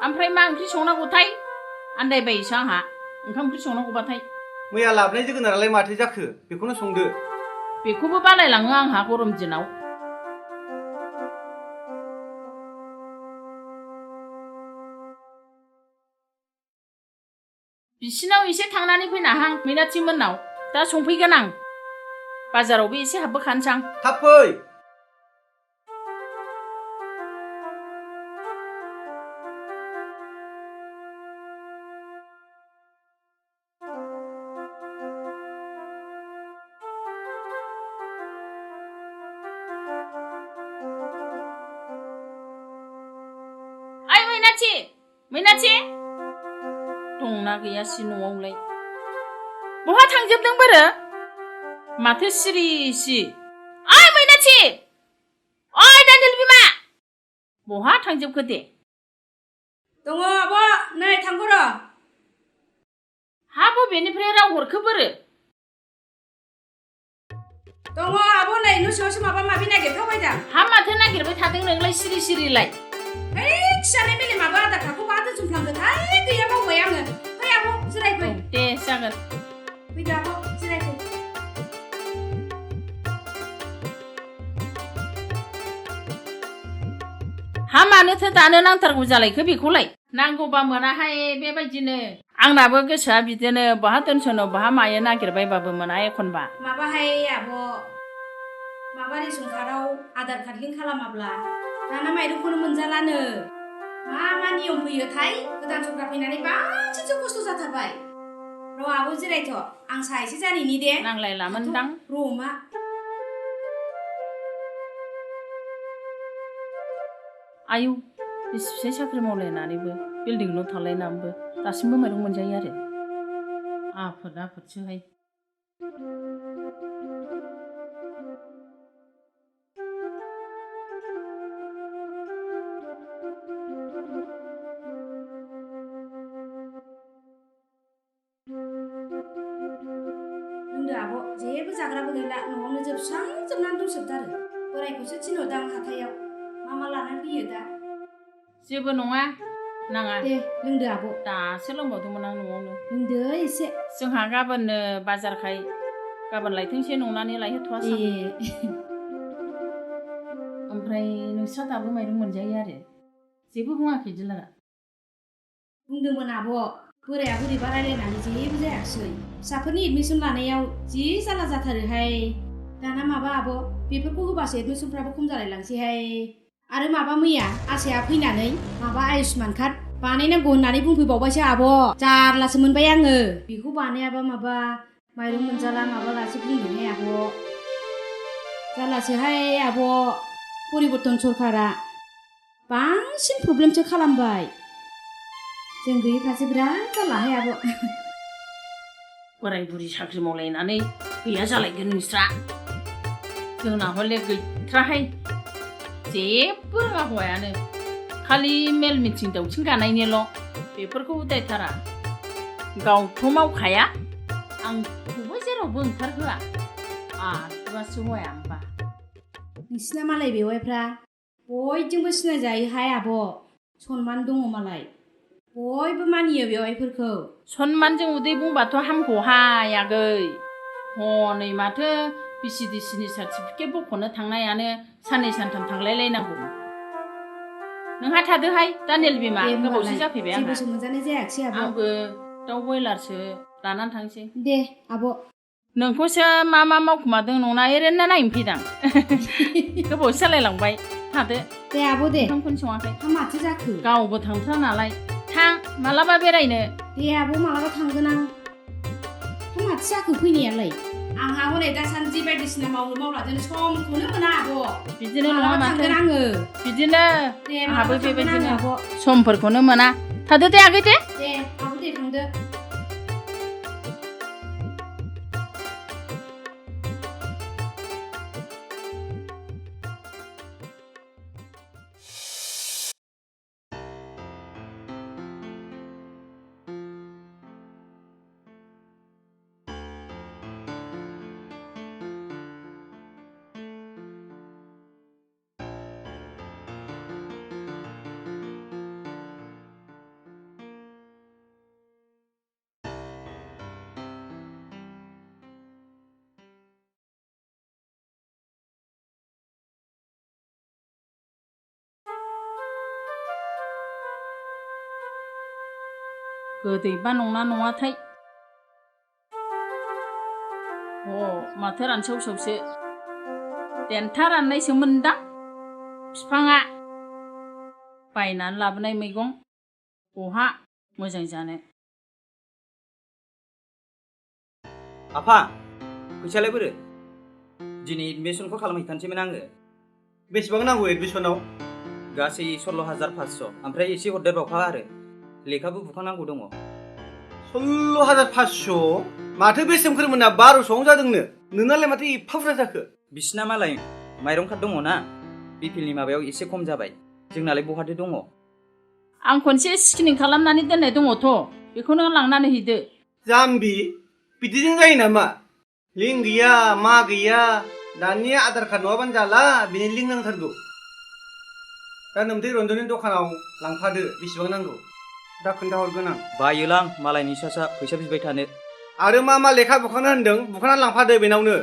ओमफ्राय मा ओंख्रि संनांगौथाय आन्दायबायसो आंहा ओंखाम ओंख्रि संनांगौबाथाय मैया लाबोनाय जोगोनारालाय माथो जाखो बेखौनो संदो बेखौबो बालायलाङो आंहा गरम दिनाव बिसिनाव एसे थांनानै फैनाहां मैनाथि मोननाव दा संफैगोन आं बाजारावबो एसे हाबबोखानोसां थाब फै ओइ मैनाथि मैनाथि दंना गैयासै न'आवलाय बहा थांजोबदों बोरो माथो सिरिसि ओइ मैनाथि ओइ दान्देल बिमा बहा थांजोबखो दे दङ आब' नै थांगौ र' हा बबेनिफ्राय राव हरखो बोरो दङ आब' नै न' सिङावसो माबा माबि नागिरखाबायदां हा माथो नागिरबाय थादों नोंलाय सिरि सिरिलाय है खिजानाय मेलेमाबो आदार खाखौ मा दोनसुमफ्लांदोंथाय गैया बावबाय आङो फै आब' जिरायफै दे जागोन फैदो आब' जिरायफै हा मानोथो दानो नांथारगौ जालायखो बेखौलाय नांगौबा मोनाहाय बेबायदिनो आंनाबो गोसोआ बिदिनो बहा दोनसनो बहा मायो नागिरबायबाबो मोना एखनबा माबाहाय आब' माबा रेसन कार्डआव आधार कार्ड लिंक खालामाब्ला दाना माइरंखौनो मोनजालानो मा मा नियम फैयोथाय गोदान सरकार फैनानै बांसिनसो खस्थ' जाथारबाय र' आब' जिरायथ' आं साहा एसे जानिनि दे नांलायलामोनदां र' मा आयौ बिसिफिसाय साख्रि मावलायनानैबो बिल्डिं न' थालायनानैबो दासिमबो माइरं मोनजायो आरो आफोद आफोदसोहाय लोंदो आब' जेबो जाग्राबो गैला न'आवनो जोबस्रांजोबनानै दंजोबथारो बोरायखौसो थिनहरदां हाथायाव मा मा लानानै फैयो दा जेबो नङा नाङा दे लोंदो आब' दासो लोंबावदोंमोन आं न'आवनो लोंदो एसे जोंहा गाबोननो बाजारखाय गाबोन लायथोंसै नंनानै लायहोथ'वासै ओमफ्राय नोंस्रा दाबो माइरं मोनजायो आरो जेबो बुङाखै दिलारा बुंदोंमोन आब' बोराया बोरैबा रायलायनानै जेबो जायाखिसै फिसाफोरनि एडमिसन लानायाव जि जारला जाथारोहाय दाना माबा आब' बेफोरखौ होबासो एडमिसनफ्राबो खम जालायलांसैहाय आरो माबा मैया आसाया फैनानै माबा आयुष्मान कार्ड बानायनांगौ होननानै बुंफैबावबायसो आब' जारलासो मोनबाय आङो बेखौ बानायाबा माबा माइरं मोनजाला माबालासो बुंदोंहाय आब' जारलासोहाय आब' परिबर्तन सरकारा बांसिन प्रब्लेमसो खालामबाय जों गैयैफ्रासो बिराद जारलाहाय आब' बोराय बुरि साख्रि मावलायनानै गैया जालायगोन नोंस्रा जोंना हले गैथ्राहाय जेबो रोङा हौवायानो खालि मेल मिटिं दावथिं गानायनिल' बेफोरखौ उदायथारा गावथ' मावखाया आंखौबो जेरावबो ओंखारहोआ आदुवासो हौवाया होमबा नोंसिना मालाय बेवाइफ्रा बयजोंबो सिनायजायोहाय आब' सनमान दङ मालाय बयबो मानियो बेवाइफोरखौ सनमानजों उदै बुंबाथ' हामगौहाय आगै हनै माथो बिसिडिसिनि सार्टिफिकेट बख'नो थांनायानो साननै सानथाम थांलायलायनांगौ नोंहा थादोहाय दानियेल बिमा गोबावसो जाफैबाय आंहा जेबोसो मोनजानाय जायाखिसै आब' आंबो दाउ बयलारसो लानानै थांसै दे आब' नोंखौसो मा मा मावखुमादों नंना ओरैनो नायनो फैदां गोबावसो जालायलांबाय थादो दे आब' दे ओंखामखौनो सङाखै हा माथो जाखो गावबो थांथ्रा नालाय थां मालाबा बेरायनो दे आब' मालाबा थांगोन आं हा माथो जाखो फैनायालाय आंहा हनै दासान्दि बायदिसिना मावलाजों समखौनो मोना आब' बिदिनो नङा माथो थांगोन आङो बिदिनो दे आंहाबो मालाबा थांगोन बेबायदिनो आङो आब' समफोरखौनो मोना थादो दे आगै दे दे आब' दे थांदो गोदैबा नंना नङाथाय माथो रानसावसावसो देन्था राननायसोमोनदां बिफाङा बायनानै लाबोनाय मैगं बहा मोजां जानो आफा फैसालाय बोरो दिनै एडमिसनखौ खालामहैखानोसैमोन आङो बेसेबां नांगौ एडमिसनाव गासै 16,500 ओमफ्राय एसे हरदेरबावखा आरो लेखाबो बुखानांगौ दङ 16,500 माथो बे सोमखोरमोना 1200 जादोंनो नोंनालाय माथो एफा बुरजा जाखो बिसिना मालाय माइरं कार्ड दङ ना बिपिएलनि माबायाव एसे खम जाबाय जोंनालाय बहाथो दङ आं खनसे स्केनिं खालामनानै दोननाय दङथ' बेखौनो लांनानै हैदो जाम्बि बिदिजों जायो नामा लिंक गैया मा गैया दानिया आधार कार्ड नङाबानो जाला बिनि लिंक नांथारगौ दा नोमथै रन्जननि दखानाव लांफादो बेसेबां नांगौ दा खोन्थाहरगोन आं बायोलां मालायनि सा फैसा बिबाय थानो आरो मा लेखा बुखानो होनदों बुखाना लांफादो बेनावनो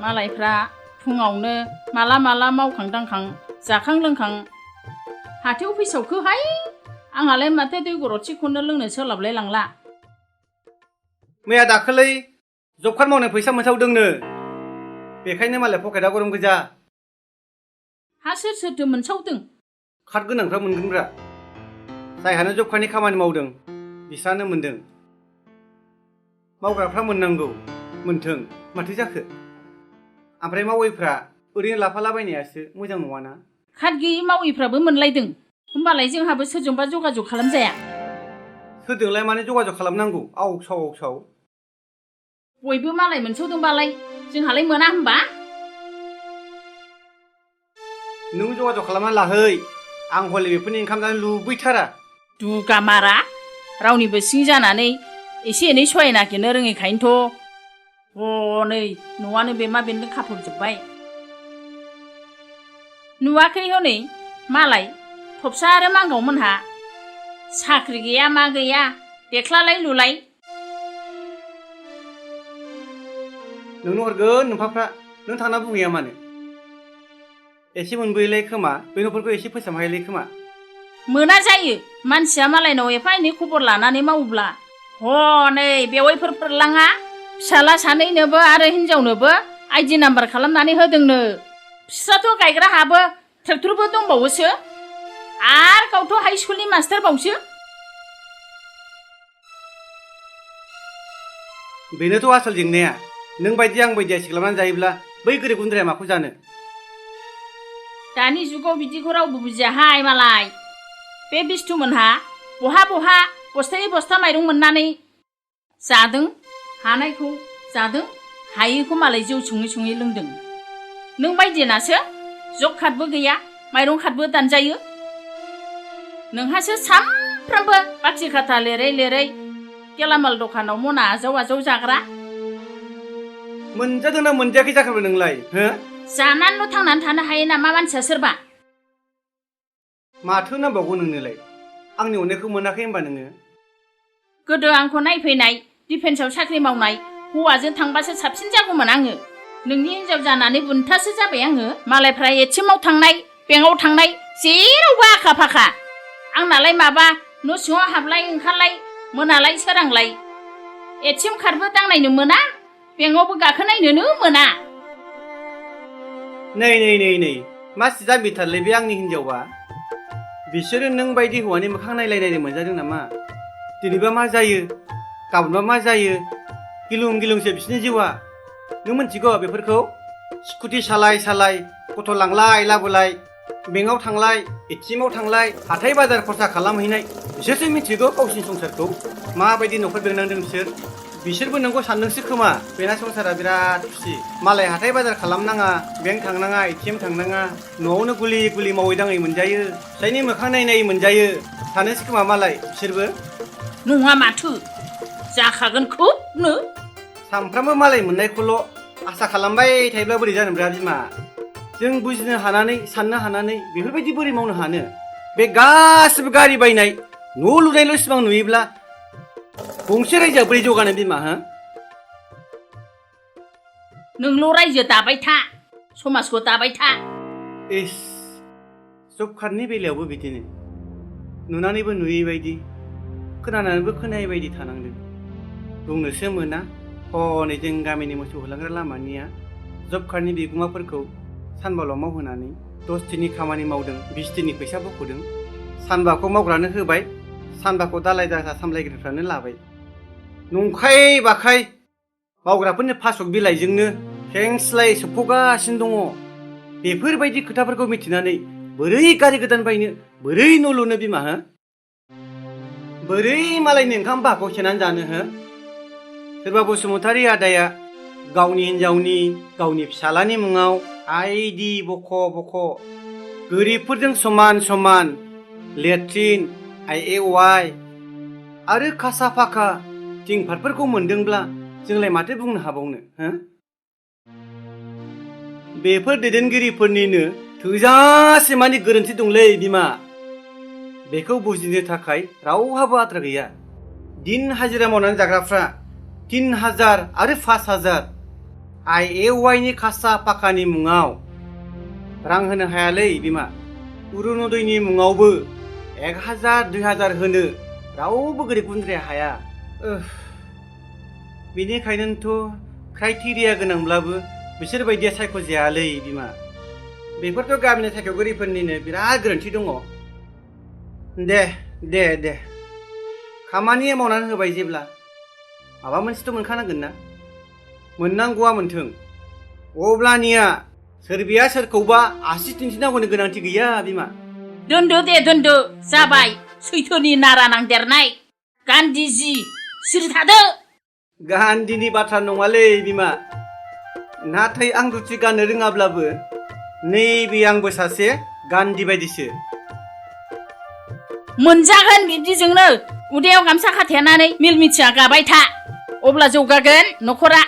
मालायफ्रा फुङावनो माला मावखां दांखां जाखां लोंखां हाथायाव फैसावखोहाय आंहालाय माथो दै गरदसेखौनो लोंनो सोलाबलाय लांला मैया दाखालै जब कार्ड मावनाय फैसा मोनसावदोंनो बेखायनो मालाय पकेटआ गरम गोजा हा सोरथो मोनसावदों कार्ड गोनांफ्रा मोनगोनब्रा जायहानो जब कार्डनि खामानि मावदों बिस्रानो मोनदों मावग्राफ्रा मोननांगौ मोनथों माथो जाखो ओमफ्राय मावैफ्रा ओरैनो लाफालाबायनायासो मोजां नङाना कार्ड गैयि मावैफ्राबो मोनलायदों होमबालाय जोंहाबो सोरजोंबा जगाजग खालामजाया सोरजोंलाय माने जगाजग खालामनांगौ आवसाव बयबो मालाय मोनसावदोंबालाय जोंहालाय मोना होमबा नों जगाजग खालामना लाहै आं हले बेफोरनि ओंखाम जानो लुबैथारा दुगा मारा रावनिबो सिं जानानै एसे एनै सहाय नागिरनो रोङैखायनोथ' नै न'आनो बेमा बेन्दों खाफबजोब्बाय नुवाखै हनै मालाय थबसा आरो मांगावमोनहा साख्रि गैया मा गैया देख्लालाय लुलाय नोंनो हरगोन नोंफाफ्रा नों थांना बुंहैया मानो एसे मोनबोयोलाय खोमा बे न'फोरखौ एसे फोसाबहायलाय खोमा मोना जायो मानसिया मालायनाव एफा एनै खबर लानानै मावोब्ला नै बेवाइफोर फोरलाङा फिसाला सानैनोबो आरो हिनजावनोबो आइडि नाम्बार खालामनानै होदोंनो बिस्राथ' गायग्रा हाबो ट्रेक्टरबो दंबावोसो आर गावथ' हाइ स्कुलनि मास्टार बावसो बेनोथ' आसल जेंनाया नों बायदि आं बायदिया सिख्लाबनानै जायोब्ला बै गोरिब गुन्द्राया माखौ जानो दानि जुगाव बिदिखौ रावबो बुजियाहाय मालाय बे बिस्थुमोनहा बहा बस्थायै बस्था माइरं मोननानै जादों हानायखौ जादों हायैखौ मालाय जौ सङै लोंदों नों बायदिनासो जब कार्डबो गैया माइरं कार्डबो दानजायो नोंहासो सामफ्रामबो बाखि खाथा लिरै गेलामाल दखानाव मना आजाव जाग्रा मोनजादोंना मोनजायाखै जाखोबो नोंलाय हो जानानैल' थांनानै थानो हायो नामा मानसिया सोरबा माथो नांबावगौ नोंनोलाय आंनि अननायखौ मोनाखै होनबा नोङो गोदो आंखौ नायफैनाय डिफेन्सआव साख्रि मावनाय हौवाजों थांबासो साबसिन जागौमोन आङो नोंनि हिनजाव जानानै बुन्थासो जाबाय आङो मालायफ्रा एटिएमआव थांनाय बेंकआव थांनाय जेरावबो आखा फाखा आंनालाय माबा न' सिङाव हाबलाय ओंखारलाय मोनालाय सोरांलाय एटिएम कार्डबो दांनायनो मोना बेंकआवबो गाखोनायनोनो मोना नै मा जाम्बिथारलै बे आंनि हिनजावा बिसोरो नों बायदि हौवानि मोखां नायलाय मोनजादों नामा दिनैबा मा जायो गाबोनबा मा जायो गिलुं गिलुंसो बिसोरनि जिउआ नों मिथिगौ बेफोरखौ स्कुटि सालाय सालाय गथ' लांलाय लाबोलाय बेंकआव थांलाय एटिएमआव थांलाय हाथाय बाजार खरसा खालामहैनाय बिसोरसो मिथिगौ गावसिनि संसारखौ माबायदि न'खर बेंनांदों बिसोरबो नोंखौ सानदोंसो खोमा बेना संसारा बिराद खुसि मालाय हाथाय बाजार खालामनाङा बेंक थांनाङा एटिएम थांनाङा न'आवनो गुलि गुलि मावै दाङै मोनजायो फिसायनि मोखां नायै मोनजायो सानोसो खोमा मालाय बिसोरबो नङा माथो जाखागोन खुबनो सामफ्रामबो मालाय मोननायखौल' आसा खालामबाय थायोब्ला बोरै जानोब्रा बिमा जों बुजिनो हानानै साननो हानानै बेफोरबायदि बोरै मावनो हानो बे गासिबो गारि बायनाय न' लुनायल' सिमां नुयोब्ला गंसे रायजोआ बोरै जौगानो बिमा हो नोंल' रायजो दाबाय था समाजखौ दाबाय था इस जब कार्डनि बेलायावबो बिदिनो नुनानैबो नुयै बायदि खोनानानैबो खोनायै बायदि थानांदों बुंनोसो मोना हनै जों गामिनि मोसौ होलांग्रा लामानिया जब कार्डनि बिगोमाफोरखौ सानबाल' मावहोनानै 10 दिननि खामानि मावदों 20 दिननि फैसा बख'दों सानबाखौ मावग्रानो होबाय सानबाखौ दालाय दासा सामलायगिरिफ्रानो लाबाय नंखाय बाखाय मावग्राफोरनि पासबुक बिलाइजोंनो खेंस्लाय सोबख'गासिनो दङ बेफोरबायदि खोथाफोरखौ मिथिनानै बोरै गारि गोदान बायनो बोरै न' लुनो बिमा हो बोरै मालायनि ओंखाम बाहागखौ सेनानै जानो हो सोरबा बसुमतारी आदाया गावनि हिनजावनि गावनि फिसालानि मुङाव आइदि बख' बख' गोरिबफोरजों समान समान लेट्रिन IAY आरो खासा फाखा थिंफाटफोरखौ मोनदोंब्ला जोंलाय माथो बुंनो हाबावनो हो बेफोर दैदेनगिरिफोरनिनो थोजासे मानि गोरोन्थि दंलै बिमा बेखौ बुजिनो थाखाय रावहाबो आद्रा गैया दिन हाजिरा मावनानै जाग्राफ्रा 3000 आरो 5000 IAY नि खासा फाखानि मुङाव रां होनो हायालै बिमा अरुण'दयनि मुङावबो 1000 2000 होनो रावबो गोरिब गुन्द्राया हाया बेनिखायनोथ' क्राइटेरिया गोनांब्लाबो बिसोर बायदिया सायख'जायालै बिमा बेफोरथ' गामिनि सायख'गिरिफोरनिनो बिराद गोरोन्थि दङ दे खामानिया मावनानै होबाय जेब्ला माबा मोनसेथ' मोनखानांगोन ना मोननांगौआ मोनथों अब्लानिया सोरबाया सोरखौबा आसि दिन्थिनांगौनि गोनांथि गैया बिमा दोनदो जाबाय सैथोनि नारा नांदेरनाय गान्धीजी सिरि थादो गान्धीनि बाथ्रा नङालै बिमा नाथाय आं रुथि गाननो रोङाब्लाबो नैबे आंबो सासे गान्धी बायदिसो मोनजागोन बिब्दिजोंनो उदैयाव गामसा खाथेनानै मिल मिथिया गाबाय था अब्ला जौगागोन न'खरा